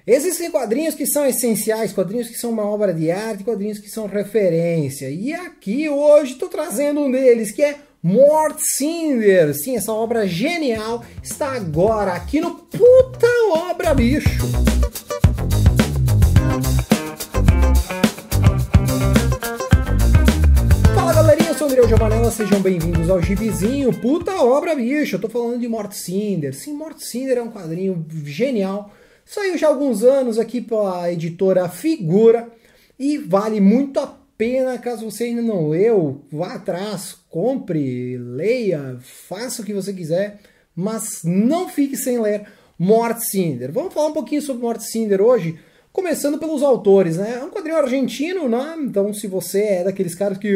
Existem quadrinhos que são essenciais, quadrinhos que são uma obra de arte, quadrinhos que são referência. E aqui hoje estou trazendo um deles, que é Mort Cinder. Sim, essa obra genial está agora aqui no Puta Obra Bicho. Fala galerinha, eu sou o André Giovanella, sejam bem-vindos ao Gibizinho Puta Obra Bicho. Eu tô falando de Mort Cinder. Sim, Mort Cinder é um quadrinho genial. Saiu já há alguns anos aqui pela editora Figura e vale muito a pena. Caso você ainda não leu, vá atrás, compre, leia, faça o que você quiser, mas não fique sem ler Mort Cinder. Vamos falar um pouquinho sobre Mort Cinder hoje, começando pelos autores, né? É um quadrinho argentino, né? Então se você é daqueles caras que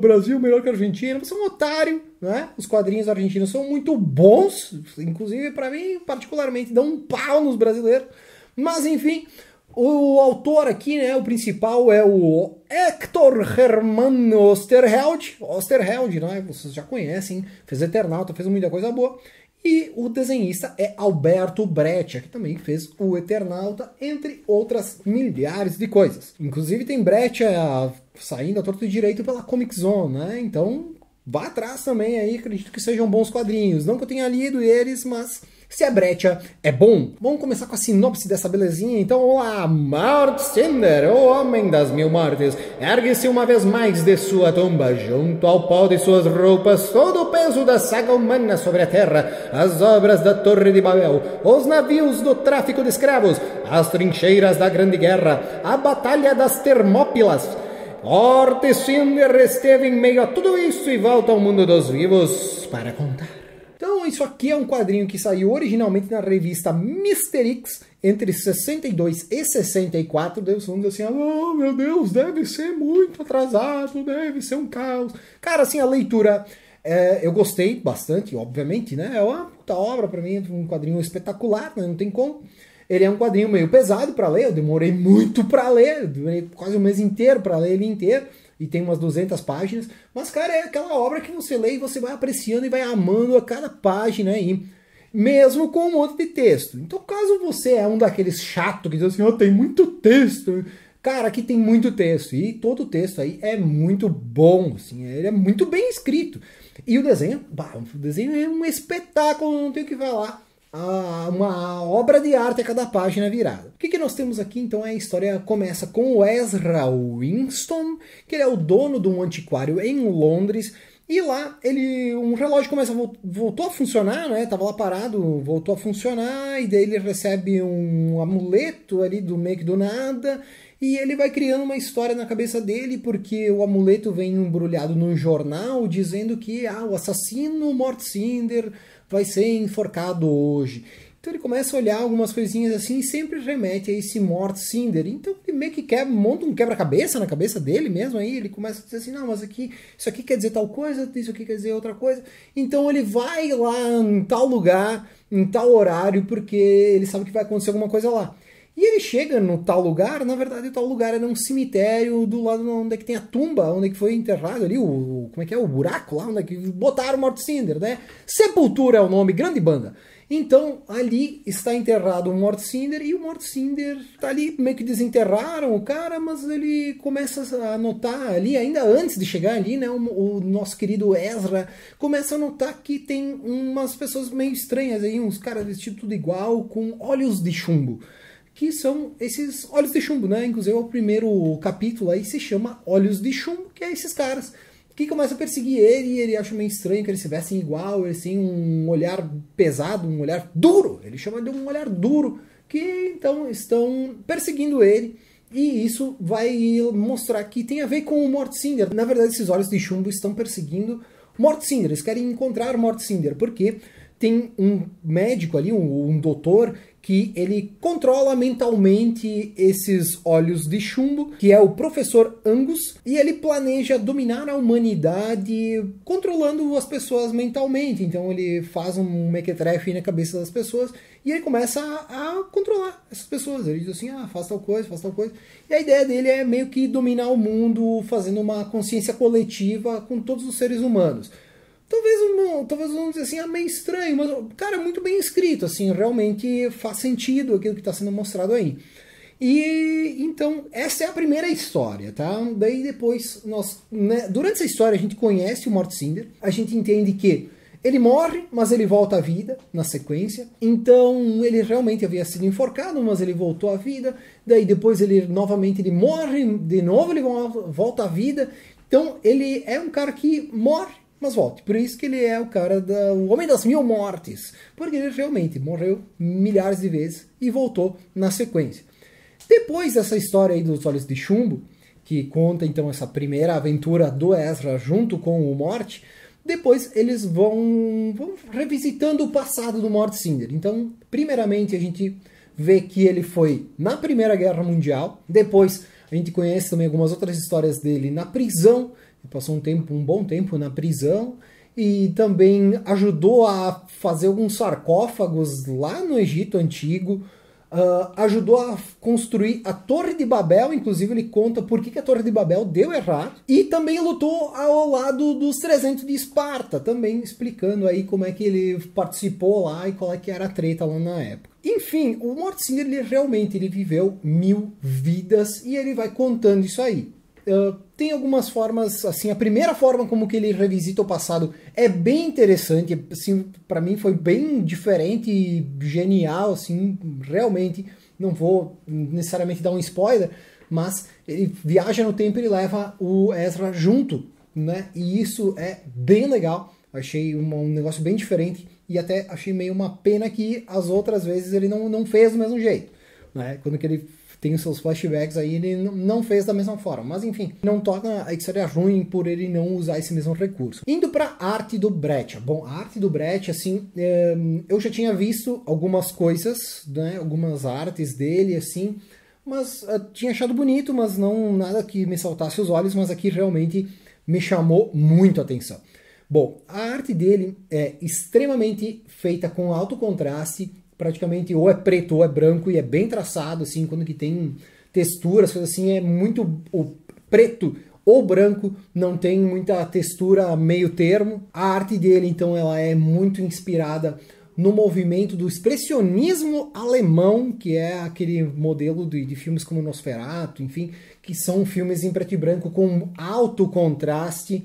Brasil melhor que a Argentina, você é um otário, né? Os quadrinhos argentinos são muito bons, inclusive para mim particularmente dão um pau nos brasileiros, mas enfim, o autor aqui, né, o principal é o Hector Hermann Oesterheld, né? Vocês já conhecem, fez Eternauta, fez muita coisa boa. E o desenhista é Alberto Breccia, que também fez o Eternauta, entre outras milhares de coisas. Inclusive tem Breccia saindo a torto e direito pela Comic Zone, né? Então vá atrás também aí, acredito que sejam bons quadrinhos. Não que eu tenha lido eles, mas se é Breccia, é bom. Vamos começar com a sinopse dessa belezinha. Então vamos lá. Mort Cinder, o homem das mil mortes, ergue-se uma vez mais de sua tumba, junto ao pó de suas roupas, todo o peso da saga humana sobre a terra, as obras da Torre de Babel, os navios do tráfico de escravos, as trincheiras da Grande Guerra, a Batalha das Termópilas. Mort Cinder esteve em meio a tudo isso e volta ao mundo dos vivos para contar. Então isso aqui é um quadrinho que saiu originalmente na revista Mister X entre 62 e 64. Deus falando assim, oh meu Deus, deve ser muito atrasado, deve ser um caos. Cara, assim, a leitura eu gostei bastante, obviamente, né? É uma puta obra pra mim, um quadrinho espetacular, né? Não tem como. Ele é um quadrinho meio pesado pra ler, eu demorei muito pra ler, demorei quase um mês inteiro pra ler ele inteiro. E tem umas 200 páginas, mas, cara, é aquela obra que você lê e você vai apreciando e vai amando a cada página aí, mesmo com um monte de texto. Então, caso você é um daqueles chato que diz assim, tem muito texto, cara, aqui tem muito texto, e todo o texto aí é muito bom, assim, ele é muito bem escrito. E o desenho é um espetáculo, não tenho o que falar. Uma obra de arte a cada página virada. O que nós temos aqui então? A história começa com o Ezra Winston, que ele é o dono de um antiquário em Londres, e lá um relógio voltou a funcionar, né? Tava lá parado, voltou a funcionar, e daí ele recebe um amuleto ali do meio que do nada, e ele vai criando uma história na cabeça dele, porque o amuleto vem embrulhado num jornal dizendo que o assassino Mort Cinder vai ser enforcado hoje. Então ele começa a olhar algumas coisinhas assim e sempre remete a esse Mort Cinder. Então ele meio que monta um quebra-cabeça na cabeça dele mesmo, aí ele começa a dizer assim, não, mas isso aqui quer dizer tal coisa, isso aqui quer dizer outra coisa. Então ele vai lá em tal lugar, em tal horário, porque ele sabe que vai acontecer alguma coisa lá. E ele chega no tal lugar, na verdade o tal lugar era um cemitério do lado onde é que tem a tumba, onde é que foi enterrado ali, como é que é, o buraco lá, onde é que botaram o Mort Cinder, né? Sepultura é o nome, grande banda. Então ali está enterrado o Mort Cinder e o Mort Cinder tá ali, meio que desenterraram o cara, mas ele começa a notar ali, ainda antes de chegar ali, né, o nosso querido Ezra começa a notar que tem umas pessoas meio estranhas aí, uns caras vestidos tudo igual, com olhos de chumbo. Que são esses olhos de chumbo, né? Inclusive o primeiro capítulo aí se chama Olhos de Chumbo, que é esses caras que começam a perseguir ele, e ele acha meio estranho que eles se vestem igual, eles têm um olhar pesado, um olhar duro, ele chama de um olhar duro, que então estão perseguindo ele, e isso vai mostrar que tem a ver com o Mort Cinder. Na verdade, esses olhos de chumbo estão perseguindo Mort Cinder, eles querem encontrar Mort Cinder, porque tem um médico ali, um doutor, que ele controla mentalmente esses olhos de chumbo, que é o professor Angus, e ele planeja dominar a humanidade controlando as pessoas mentalmente. Então ele faz um mequetrefe na cabeça das pessoas e ele começa a controlar essas pessoas. Ele diz assim, faz tal coisa, faz tal coisa. E a ideia dele é meio que dominar o mundo, fazendo uma consciência coletiva com todos os seres humanos. talvez vamos dizer assim, meio estranho, mas, cara, muito bem escrito, assim, realmente faz sentido aquilo que está sendo mostrado aí. E então, essa é a primeira história, tá? Daí depois, durante essa história a gente conhece o Mortcinder, a gente entende que ele morre, mas ele volta à vida na sequência. Então ele realmente havia sido enforcado, mas ele voltou à vida. Daí depois ele morre, de novo ele volta à vida. Então ele é um cara que morre, mas volta. Por isso que ele é o Homem das Mil Mortes. Porque ele realmente morreu milhares de vezes e voltou na sequência. Depois dessa história aí dos Olhos de Chumbo, que conta então essa primeira aventura do Ezra junto com o Morte, depois eles vão revisitando o passado do Mortcinder. Então, primeiramente a gente vê que ele foi na Primeira Guerra Mundial, depois a gente conhece também algumas outras histórias dele na prisão, ele passou um bom tempo na prisão, e também ajudou a fazer alguns sarcófagos lá no Egito Antigo, ajudou a construir a Torre de Babel, inclusive ele conta por que a Torre de Babel deu errado, e também lutou ao lado dos 300 de Esparta, também explicando aí como é que ele participou lá e qual é que era a treta lá na época. Enfim, o Mortcinder ele viveu 1000 vidas e ele vai contando isso aí. Tem algumas formas, assim, a primeira forma como que ele revisita o passado é bem interessante, assim, para mim foi bem diferente e genial, assim, realmente, não vou necessariamente dar um spoiler, mas ele viaja no tempo e ele leva o Ezra junto, né, e isso é bem legal, achei um negócio bem diferente e até achei meio uma pena que as outras vezes ele não fez do mesmo jeito, né, quando que ele tem os seus flashbacks aí, ele não fez da mesma forma. Mas enfim, não torna a história ruim por ele não usar esse mesmo recurso. Indo para a arte do Brett. Bom, a arte do Brett, assim, eu já tinha visto algumas coisas, né, algumas artes dele, assim, mas tinha achado bonito, mas não nada que me saltasse os olhos, mas aqui realmente me chamou muito a atenção. Bom, a arte dele é extremamente feita com alto contraste, praticamente ou é preto ou é branco e é bem traçado, assim, quando que tem texturas, coisas assim, é muito o preto ou branco, não tem muita textura meio termo. A arte dele, então, ela é muito inspirada no movimento do expressionismo alemão, que é aquele modelo de filmes como Nosferatu, enfim, que são filmes em preto e branco com alto contraste.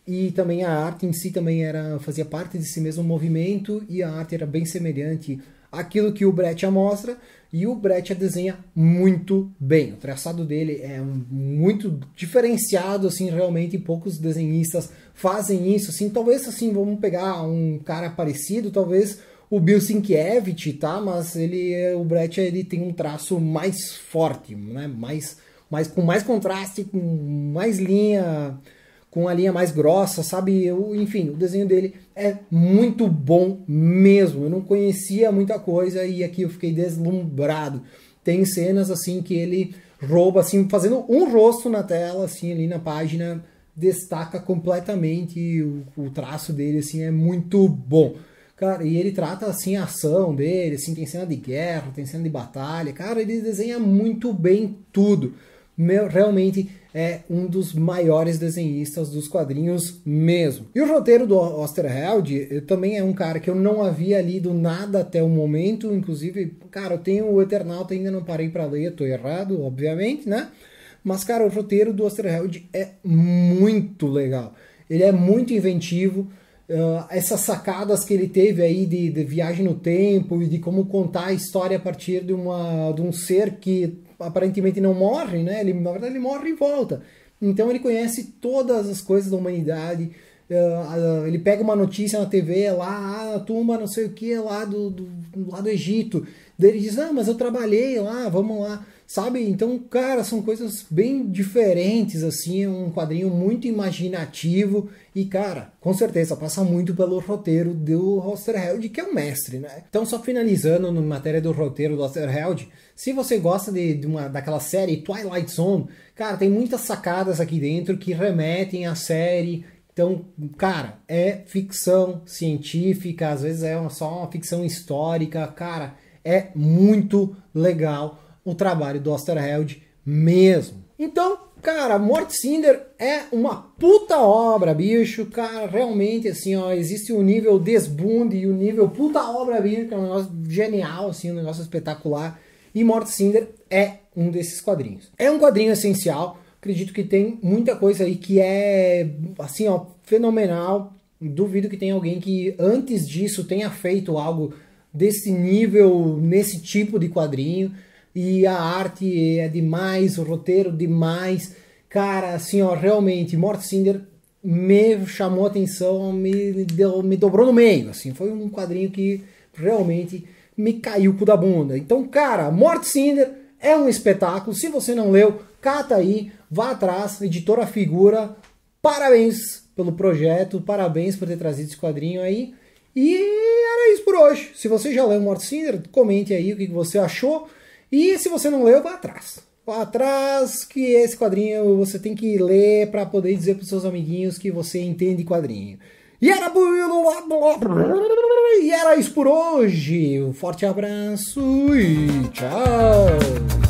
E também a arte em si também fazia parte desse mesmo movimento e a arte era bem semelhante àquilo que o Brett mostra, e o Brett desenha muito bem. O traçado dele é muito diferenciado, assim, realmente poucos desenhistas fazem isso, assim, talvez assim, vamos pegar um cara parecido, talvez o Bill Sienkiewicz, tá? Mas o Brett ele tem um traço mais forte, né? Com mais contraste, com mais linha, com a linha mais grossa, sabe? Enfim, o desenho dele é muito bom mesmo. Eu não conhecia muita coisa e aqui eu fiquei deslumbrado. Tem cenas assim que ele rouba, assim, fazendo um rosto na tela, assim, ali na página, destaca completamente o traço dele, assim, é muito bom. Cara, e ele trata, assim, a ação dele, assim, tem cena de guerra, tem cena de batalha. Cara, ele desenha muito bem tudo. Realmente é um dos maiores desenhistas dos quadrinhos mesmo. E o roteiro do Osterheld também é um cara que eu não havia lido nada até o momento, inclusive, cara, eu tenho o Eternauta, ainda não parei para ler, tô errado, obviamente, né? Mas, cara, o roteiro do Osterheld é muito legal. Ele é muito inventivo. Essas sacadas que ele teve aí de viagem no tempo e de como contar a história a partir de um ser que aparentemente não morre, né? Na verdade ele morre e volta. Então ele conhece todas as coisas da humanidade. Ele pega uma notícia na TV lá, a tumba não sei o que lá do Egito. Daí ele diz, mas eu trabalhei lá, vamos lá. Sabe? Então, cara, são coisas bem diferentes, assim, é um quadrinho muito imaginativo e, cara, com certeza passa muito pelo roteiro do Osterheld, que é um mestre, né? Então, só finalizando na matéria do roteiro do Osterheld, se você gosta daquela série Twilight Zone, cara, tem muitas sacadas aqui dentro que remetem à série. Então, cara, é ficção científica, às vezes é só uma ficção histórica, cara, é muito legal o trabalho do Osterheld mesmo. Então, Cara, Mort Cinder é uma puta obra, bicho. Cara, realmente, assim, ó, existe o nível Desbund e o nível puta obra, bicho, que é um negócio genial, assim, um negócio espetacular. E Mort Cinder é um desses quadrinhos. É um quadrinho essencial. Acredito que tem muita coisa aí que é, assim, ó, fenomenal. Duvido que tenha alguém que antes disso tenha feito algo desse nível, nesse tipo de quadrinho. E a arte é demais, o roteiro demais. Cara, assim, ó, realmente, Mort Cinder me chamou a atenção, me dobrou no meio, assim. Foi um quadrinho que realmente me caiu o cu da bunda. Então, cara, Mort Cinder é um espetáculo. Se você não leu, cata aí, vá atrás, Editora Figura. Parabéns pelo projeto, parabéns por ter trazido esse quadrinho aí. E era isso por hoje. Se você já leu Mort Cinder, comente aí o que você achou. E se você não leu, vá atrás. Vá atrás, que esse quadrinho você tem que ler para poder dizer para os seus amiguinhos que você entende quadrinho. E era isso por hoje. Um forte abraço e tchau.